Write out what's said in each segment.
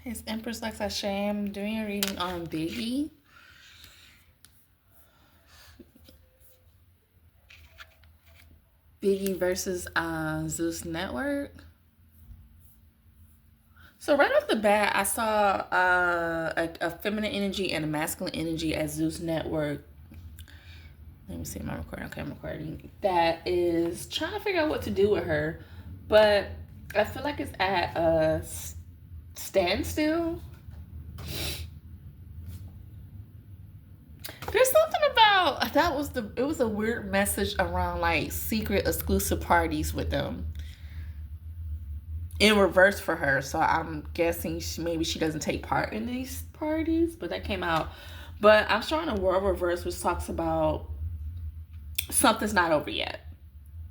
It's EmpressLuxase. I'm doing a reading on Biggie. Biggie versus Zeus Network. So right off the bat, I saw a feminine energy and a masculine energy at Zeus Network. Let me see, am I recording? Okay, I'm recording. That is trying to figure out what to do with her. But I feel like it's at a standstill. There's something about it was a weird message around like secret exclusive parties with them in reverse for her. So I'm guessing maybe she doesn't take part in these parties, but that came out. But I'm showing a world reverse, which talks about something's not over yet.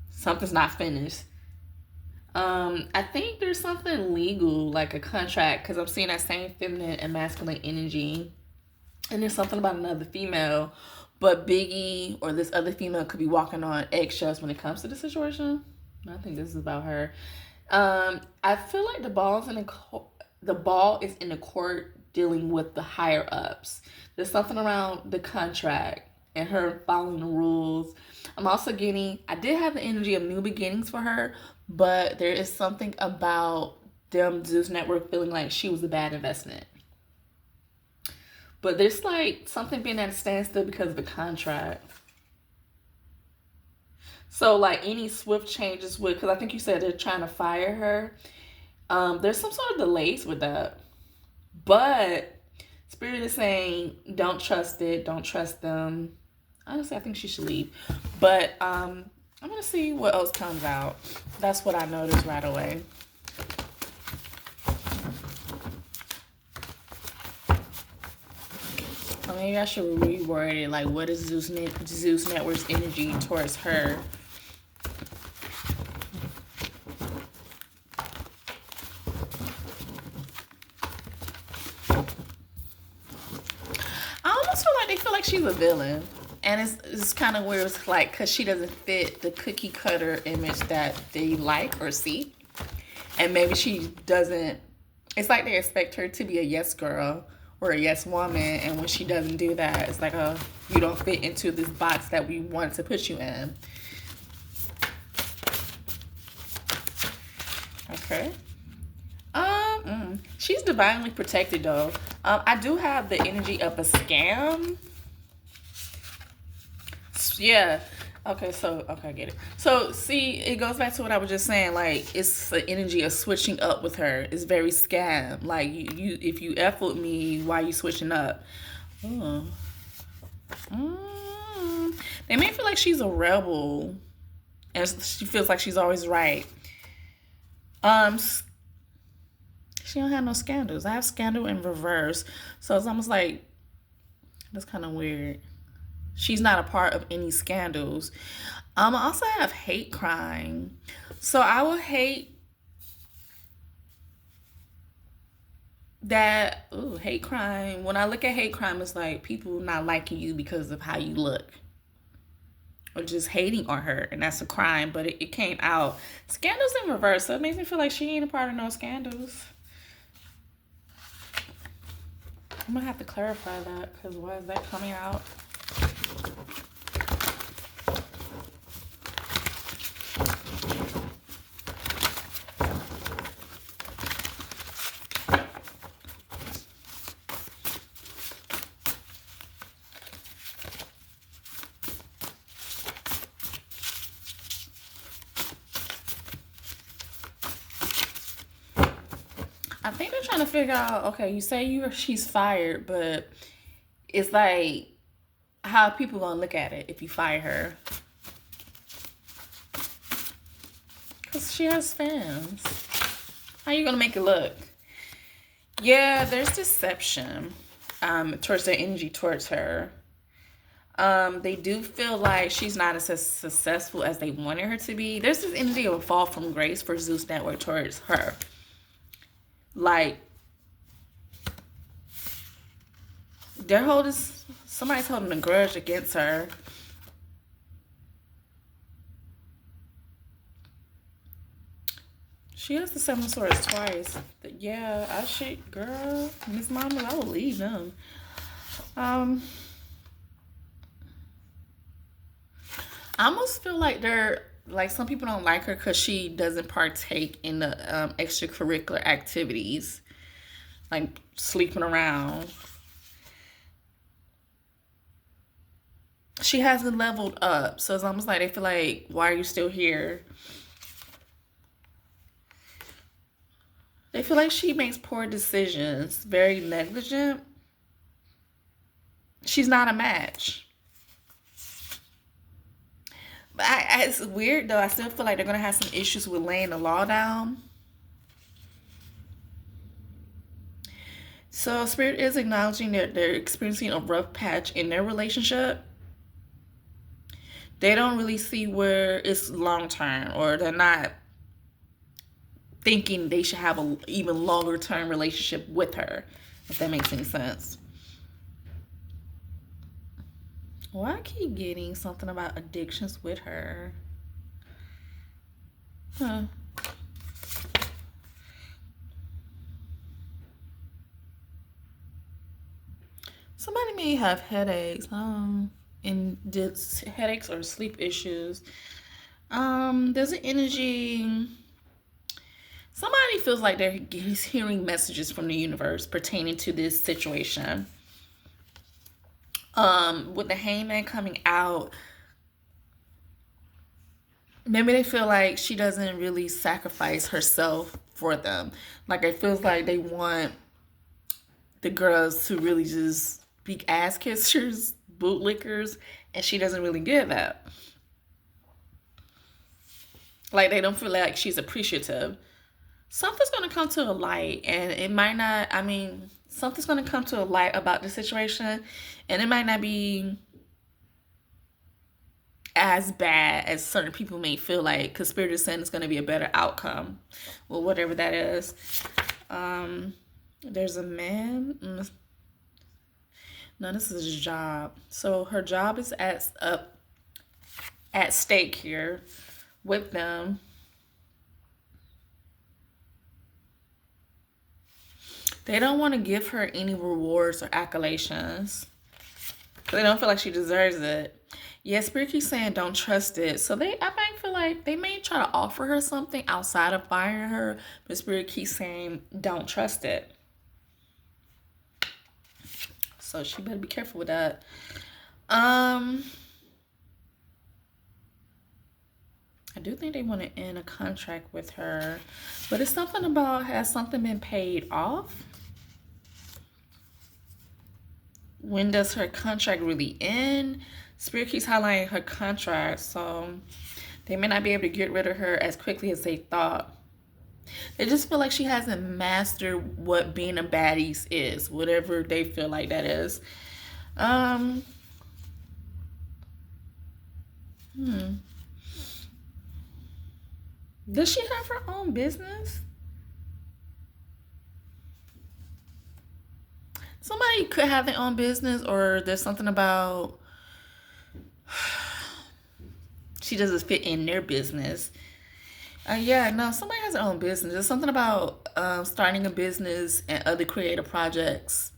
Something's not finished. I think there's something legal, like a contract, because I'm seeing that same feminine and masculine energy. And there's something about another female, but Biggie or this other female could be walking on eggshells when it comes to the situation. I think this is about her. I feel like the ball is in the court dealing with the higher ups. There's something around the contract and her following the rules. I did have the energy of new beginnings for her, but there is something about them Zeus Network feeling like she was a bad investment. But there's like something being at a standstill because of the contract. So like any swift changes would, because I think you said they're trying to fire her. There's some sort of delays with that. But Spirit is saying don't trust it, don't trust them. Honestly, I think she should leave. But I'm gonna see what else comes out. That's what I noticed right away. Or maybe I should reword it. Like, what is Zeus Network's energy towards her? I almost feel like they feel like she's a villain. And it's kind of weird. It's like, because she doesn't fit the cookie cutter image that they like or see. And maybe she doesn't. It's like they expect her to be a yes girl or a yes woman. And when she doesn't do that, it's like, oh, you don't fit into this box that we want to put you in. Okay. She's divinely protected though. I do have the energy of a scam. Yeah. Okay, I get it. So, see, it goes back to what I was just saying. Like, it's the energy of switching up with her. It's very scam. Like, you if you F with me, why you switching up? Oh. They may feel like she's a rebel. And she feels like she's always right. She don't have no scandals. I have scandal in reverse. So, it's almost like, that's kind of weird. She's not a part of any scandals. I also have hate crime. So I will hate that. Ooh, hate crime. When I look at hate crime, it's like people not liking you because of how you look. Or just hating on her. And that's a crime. But it came out. Scandals in reverse. So it makes me feel like she ain't a part of no scandals. I'm going to have to clarify that. Because why is that coming out? I think they're trying to figure out, okay, you say she's fired, but it's like, how are people gonna look at it if you fire her? Because she has fans. How are you gonna make it look? Yeah, there's deception towards their energy towards her. They do feel like she's not as successful as they wanted her to be. There's this energy of a fall from grace for Zeus Network towards her. Like, somebody's holding a grudge against her. She has the Seven of Swords twice. Yeah, I should, girl, Miss Mama, I will leave them. I almost feel like they're like, some people don't like her because she doesn't partake in the extracurricular activities, like sleeping around. She hasn't leveled up, so it's almost like they feel like, why are you still here? They feel like she makes poor decisions, very negligent. She's not a match. But it's weird though. I still feel like they're gonna have some issues with laying the law down. So Spirit is acknowledging that they're experiencing a rough patch in their relationship. They don't really see where it's long term, or they're not thinking they should have an even longer term relationship with her, if that makes any sense. Well, I keep getting something about addictions with her. Huh. Somebody may have headaches, and headaches or sleep issues. There's an energy. Somebody feels like they're hearing messages from the universe pertaining to this situation. With the Hangman coming out, maybe they feel like she doesn't really sacrifice herself for them. Like, it feels like they want the girls to really just be ass kissers, bootlickers, and she doesn't really give that. Like, they don't feel like she's appreciative. Something's going to come to a light, and it might not, I mean, something's going to come to a light about the situation, and it might not be as bad as certain people may feel like, because Spirit is saying it's going to be a better outcome, or whatever that is. There's a man. No, this is his job. So her job is at stake here with them. They don't want to give her any rewards or accolades. They don't feel like she deserves it. Yeah, Spirit keeps saying don't trust it. So I might feel like they may try to offer her something outside of firing her, but Spirit keeps saying don't trust it. So she better be careful with that. I do think they want to end a contract with her, but it's something about, has something been paid off? When does her contract really end? Spirit keeps highlighting her contract, so they may not be able to get rid of her as quickly as they thought. They just feel like she hasn't mastered what being a baddies is, whatever they feel like that is. Does she have her own business? Somebody could have their own business, or there's something about she doesn't fit in their business. Yeah, no, somebody has their own business. There's something about starting a business and other creative projects.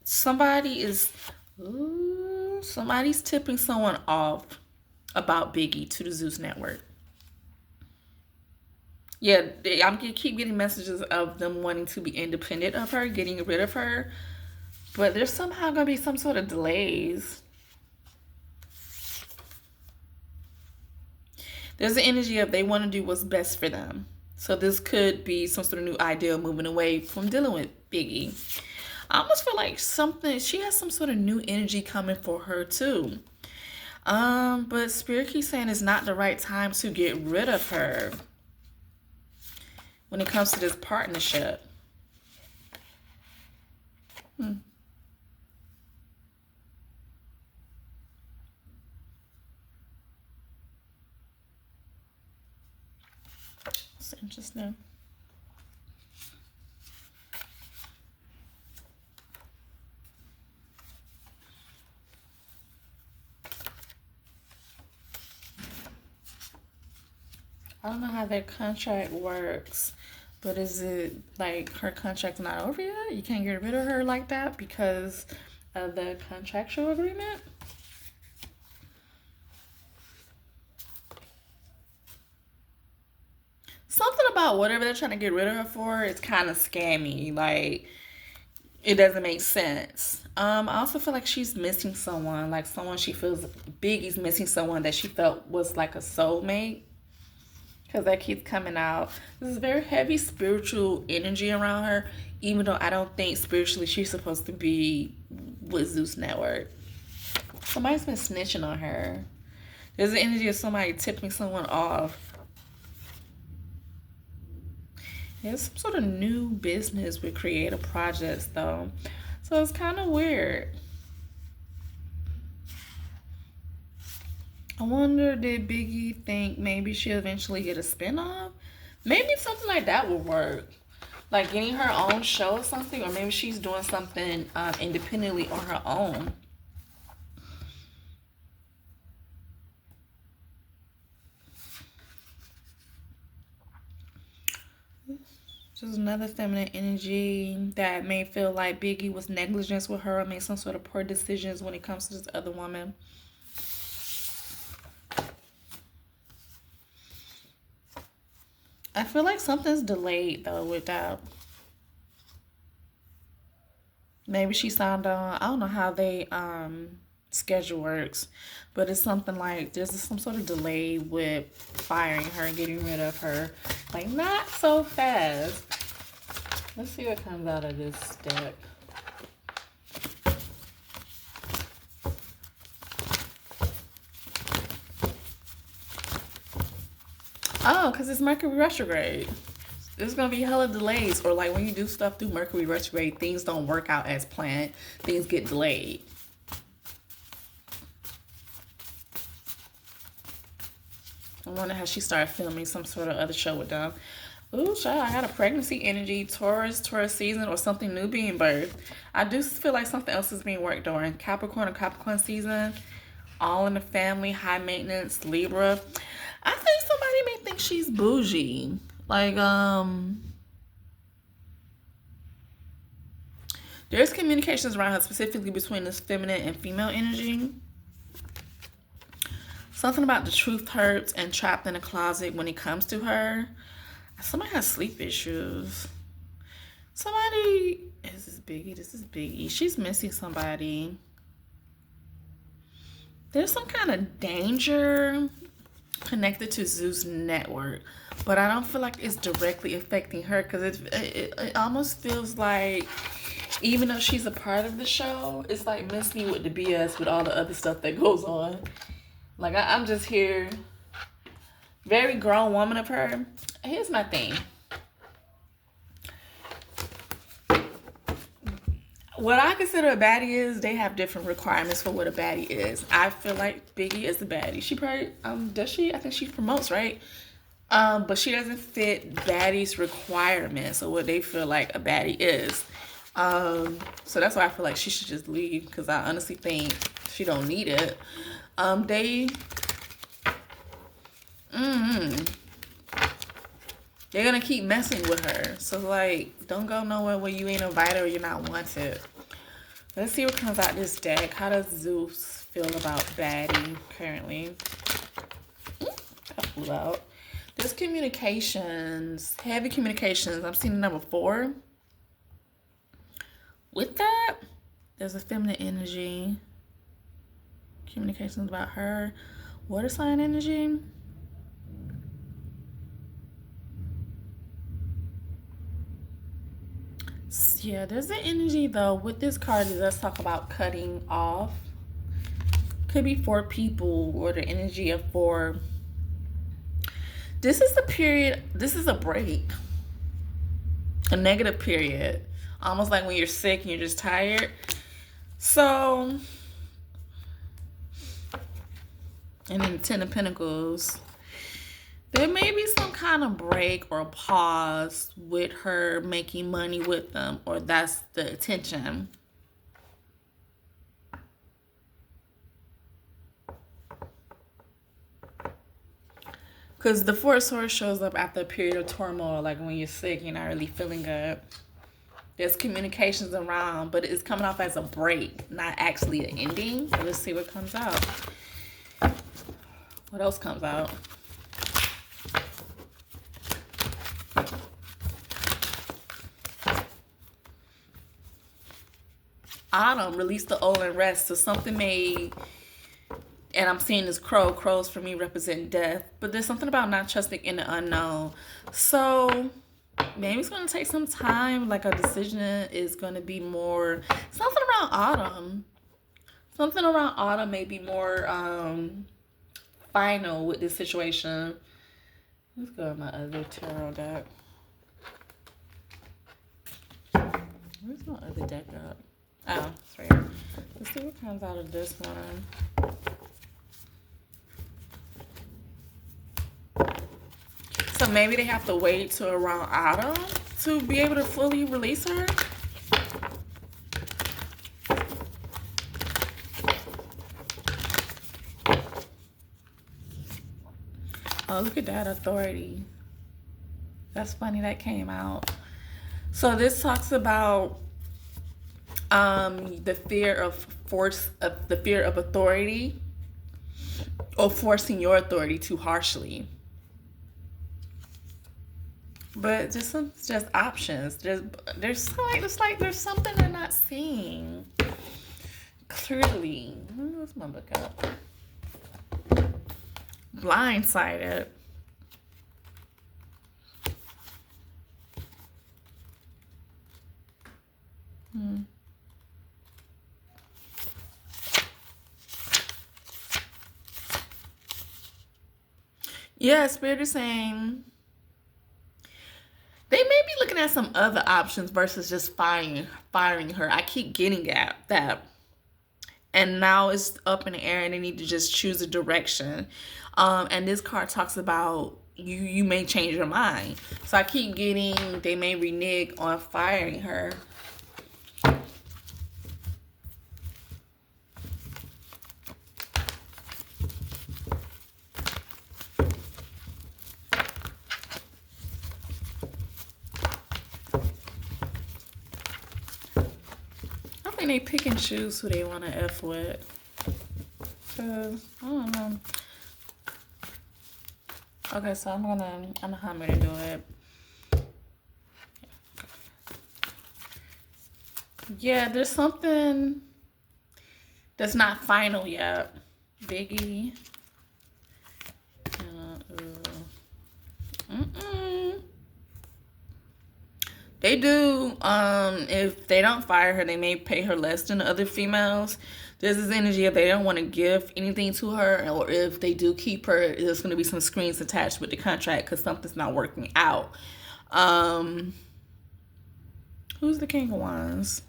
Somebody's tipping someone off about Biggie to the Zeus Network. Yeah, I'm gonna keep getting messages of them wanting to be independent of her, getting rid of her. But there's somehow gonna be some sort of delays. There's the energy of they want to do what's best for them. So this could be some sort of new idea moving away from dealing with Biggie. I almost feel like she has some sort of new energy coming for her too. But Spirit keeps saying it's not the right time to get rid of her when it comes to this partnership. It's interesting. don't know how their contract works, but is it like her contract's not over yet? You can't get rid of her like that because of the contractual agreement? Something about whatever they're trying to get rid of her for is kind of scammy. Like, it doesn't make sense. I also feel like she's missing someone, like someone she feels Biggie's missing someone that she felt was like a soulmate. Because that keeps coming out. This is very heavy spiritual energy around her, even though I don't think spiritually she's supposed to be with Zeus Network. Somebody's been snitching on her. There's the energy of somebody tipping someone off. There's some sort of new business with creative projects, though. So it's kind of weird. I wonder, did Biggie think maybe she'll eventually get a spinoff? Maybe something like that would work. Like getting her own show or something, or maybe she's doing something independently on her own. Just another feminine energy that may feel like Biggie was negligent with her or made some sort of poor decisions when it comes to this other woman. I feel like something's delayed though with that. Maybe she signed on. I don't know how they schedule works, but it's something like there's some sort of delay with firing her and getting rid of her. Like, not so fast. Let's see what comes out of this deck. Oh, because it's Mercury retrograde. There's going to be hella delays. Or like when you do stuff through Mercury retrograde, things don't work out as planned. Things get delayed. I wonder how she started filming some sort of other show with them. Ooh, child, I got a pregnancy energy, Taurus season, or something new being birthed. I do feel like something else is being worked on. Capricorn season, all in the family, high maintenance, Libra. I think somebody may think she's bougie. Like, there's communications around her specifically between this feminine and female energy. Something about the truth hurts and trapped in a closet when it comes to her. Somebody has sleep issues. Somebody, this is Biggie. She's missing somebody. There's some kind of danger connected to Zeus Network, but I don't feel like it's directly affecting her because it almost feels like even though she's a part of the show, it's like miss me with the BS with all the other stuff that goes on. Like I'm just here, very grown woman of her. Here's my thing. What I consider a baddie is they have different requirements for what a baddie is. I feel like Biggie is a baddie. She probably does she? I think she promotes, right? But she doesn't fit baddies' requirements or what they feel like a baddie is. So that's why I feel like she should just leave because I honestly think she don't need it. They're gonna keep messing with her. So like, don't go nowhere where you ain't invited or you're not wanted. Let's see what comes out this deck. How does Zeus feel about baddie currently? That flew out. There's communications, heavy communications. I'm seeing number 4. With that, there's a feminine energy. Communications about her. Water sign energy. Yeah, there's an energy though with this card. Let's talk about cutting off. Could be 4 people or the energy of 4. This is the period. This is a break, a negative period, almost like when you're sick and you're just tired. So, and then the 10 of Pentacles. There may be some kind of break or pause with her making money with them, or that's the intention. Because the Four of Swords shows up after a period of turmoil, like when you're sick, you're not really feeling good. There's communications around, but it's coming off as a break, not actually an ending. So let's see what comes out. What else comes out? Autumn, release the old and rest. So something may, and I'm seeing this crow. Crows for me represent death. But there's something about not trusting in the unknown. So maybe it's going to take some time. Like a decision is going to be more, something around autumn. Something around autumn may be more final with this situation. Let's go to my other tarot deck. Where's my other deck up? Oh, it's right here. Let's see what comes out of this one. So maybe they have to wait till around autumn to be able to fully release her. Oh, look at that, authority. That's funny that came out. So this talks about the fear of the fear of authority, or forcing your authority too harshly. But just options. There's something they're not seeing clearly. What's my book up? Blindsided. Yeah, Spirit is saying they may be looking at some other options versus just firing her. I keep getting at that. And now it's up in the air and they need to just choose a direction. And this card talks about you may change your mind. So I keep getting they may renege on firing her. They pick and choose who they want to F with. Cause I don't know. Okay, so I'm gonna how I'm gonna do it. Yeah, there's something that's not final yet. Biggie. They do, if they don't fire her, they may pay her less than the other females. There's this energy if they don't want to give anything to her, or if they do keep her, there's going to be some screens attached with the contract because something's not working out. Who's the King of Wands?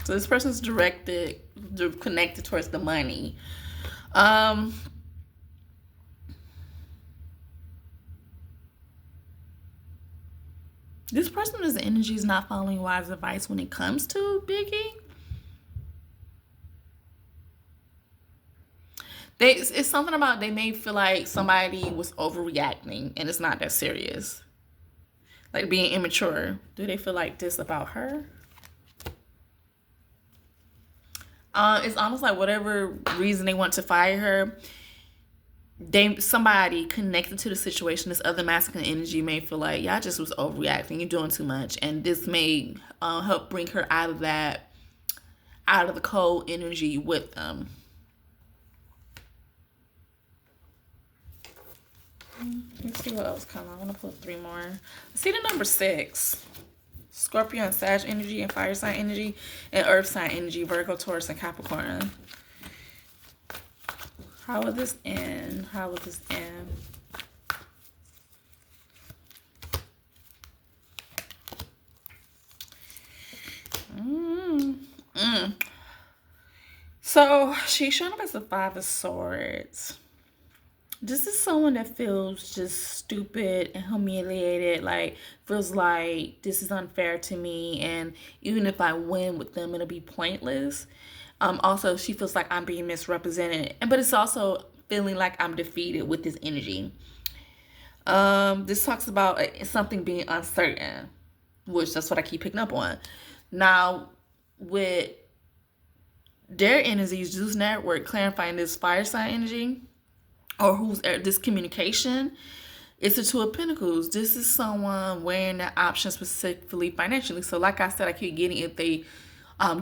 So this person's connected towards the money. This person's energy is not following wise advice when it comes to Biggie. It's something about they may feel like somebody was overreacting and it's not that serious. Like being immature. Do they feel like this about her? It's almost like whatever reason they want to fire her, somebody connected to the situation, this other masculine energy may feel like y'all just was overreacting, you're doing too much, and this may help bring her out of the cold energy with them. Let's see what else comes. I'm gonna put 3 more. See the number 6. Scorpio and Sag energy, and fire sign energy, and earth sign energy, Virgo, Taurus, and Capricorn. How will this end? How will this end? So she's showing up as the 5 of Swords. This is someone that feels just stupid and humiliated, like feels like this is unfair to me, and even if I win with them, it'll be pointless. Also, she feels like I'm being misrepresented, but it's also feeling like I'm defeated with this energy. This talks about something being uncertain, which that's what I keep picking up on. Now, with their energies, Zeus Network clarifying this fire sign energy, or who's this communication, it's the Two of Pentacles. This is someone weighing their options specifically financially. So like I said, I keep getting, if they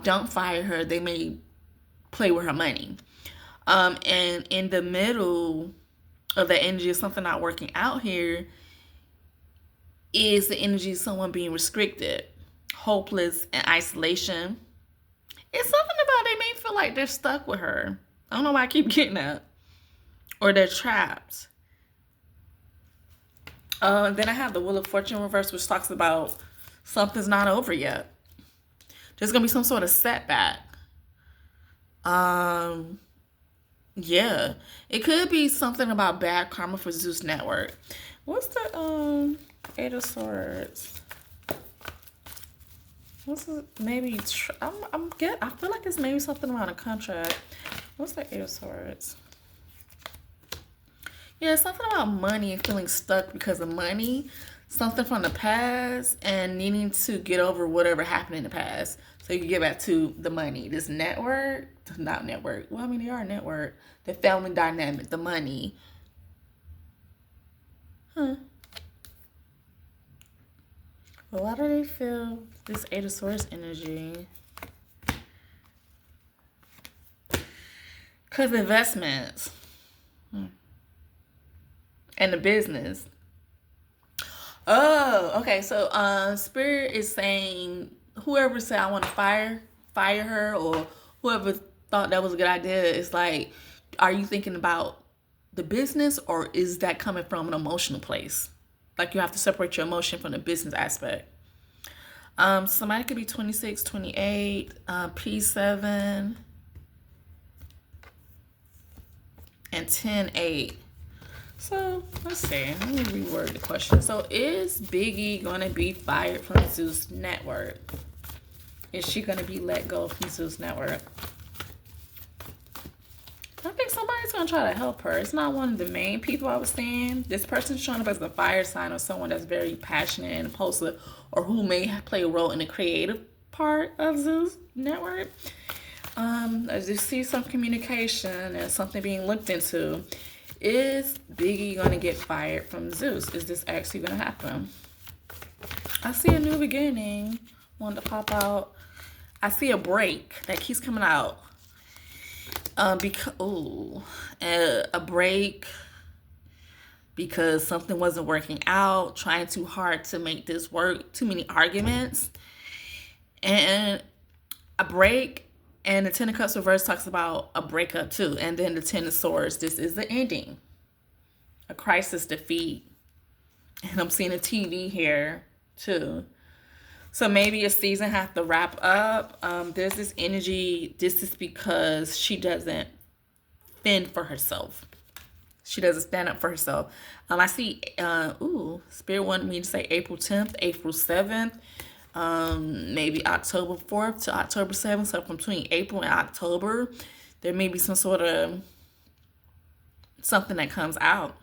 don't fire her, they may play with her money. And in the middle of the energy of something not working out here is the energy of someone being restricted, hopeless, and isolation. It's something about they may feel like they're stuck with her. I don't know why I keep getting that. Or they're trapped. Then I have the Wheel of Fortune reverse, which talks about something's not over yet. There's going to be some sort of setback. Yeah. It could be something about bad karma for Zeus Network. What's the Eight of Swords? What's the, maybe, I feel like it's maybe something around a contract. What's the Eight of Swords? Yeah, something about money and feeling stuck because of money. Something from the past and needing to get over whatever happened in the past. So you can get back to the money. This network, not network. Well, I mean, they are a network. The family dynamic, the money. Huh. Well, why do they feel this Eight of Swords energy? Because investments. And the business. Oh, okay. So Spirit is saying whoever said I want to fire her, or whoever thought that was a good idea, is like, are you thinking about the business, or is that coming from an emotional place? Like, you have to separate your emotion from the business aspect. Somebody could be 26, 28, P7, and 10-8. So, let's see. Let me reword the question. So, is Biggie going to be fired from Zeus Network? Is she going to be let go from Zeus Network? I think somebody's going to try to help her. It's not one of the main people I was seeing. This person's showing up as a fire sign, or someone that's very passionate and impulsive, or who may play a role in the creative part of Zeus Network. I just see some communication and something being looked into. Is Biggie going to get fired from Zeus? Is this actually going to happen? I see a new beginning. Wanted to pop out. I see a break that keeps coming out. A break because something wasn't working out. Trying too hard to make this work. Too many arguments. And a break. And the Ten of Cups reverse talks about a breakup too. And then the Ten of Swords, this is the ending. A crisis, defeat. And I'm seeing a TV here too. So maybe a season has to wrap up. There's this energy. This is because she doesn't fend for herself. She doesn't stand up for herself. I see, Spirit wanted me to say April 10th, April 7th. Maybe October 4th to October 7th. So between April and October, there may be some sort of something that comes out.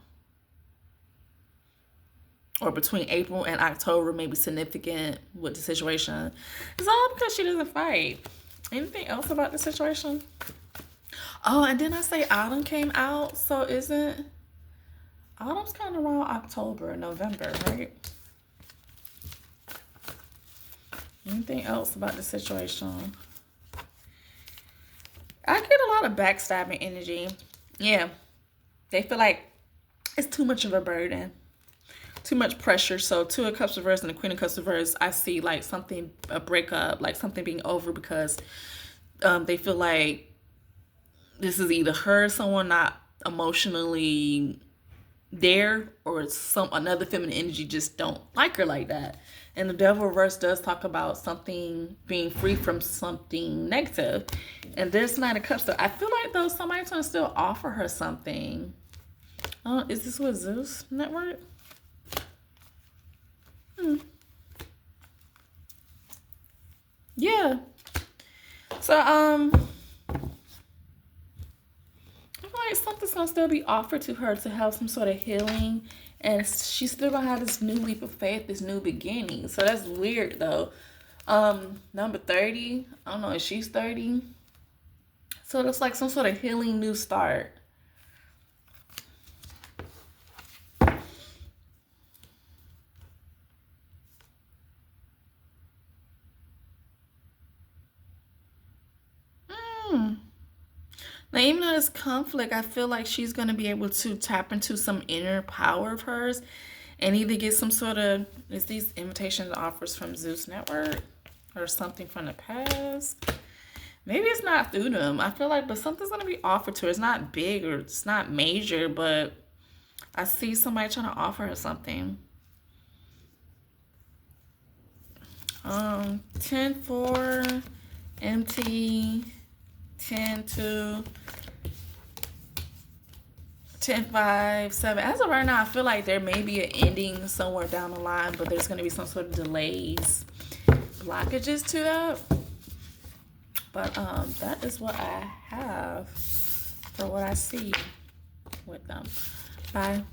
Or between April and October, maybe significant with the situation. It's all because she doesn't fight. Anything else about the situation? Oh, and then I say autumn came out. So isn't autumn's kind of around October, November, right? Anything else about the situation? I get a lot of backstabbing energy. Yeah. They feel like it's too much of a burden. Too much pressure. So Two of Cups reverse and the Queen of Cups reverse, I see like something, a breakup, like something being over because they feel like this is either her, someone not emotionally there, or another feminine energy just don't like her like that. And the Devil reverse does talk about something being free from something negative. And this Nine of Cups, so I feel like though somebody's gonna still offer her something. Is this with Zeus Network? Yeah. So like something's gonna still be offered to her to have some sort of healing, and she's still gonna have this new leap of faith, this new beginning. So that's weird though. Number 30, I don't know if she's 30. So it looks like some sort of healing new start. Now, even though there's conflict, I feel like she's going to be able to tap into some inner power of hers and either get some sort of, is these invitations offers from Zeus Network or something from the past? Maybe it's not through them. I feel like, but something's going to be offered to her. It's not big or it's not major, but I see somebody trying to offer her something. 10-4, empty, 10-2, 10-5, 7. As of right now, I feel like there may be an ending somewhere down the line, but there's going to be some sort of delays, blockages to that. But that is what I have for what I see with them. Bye.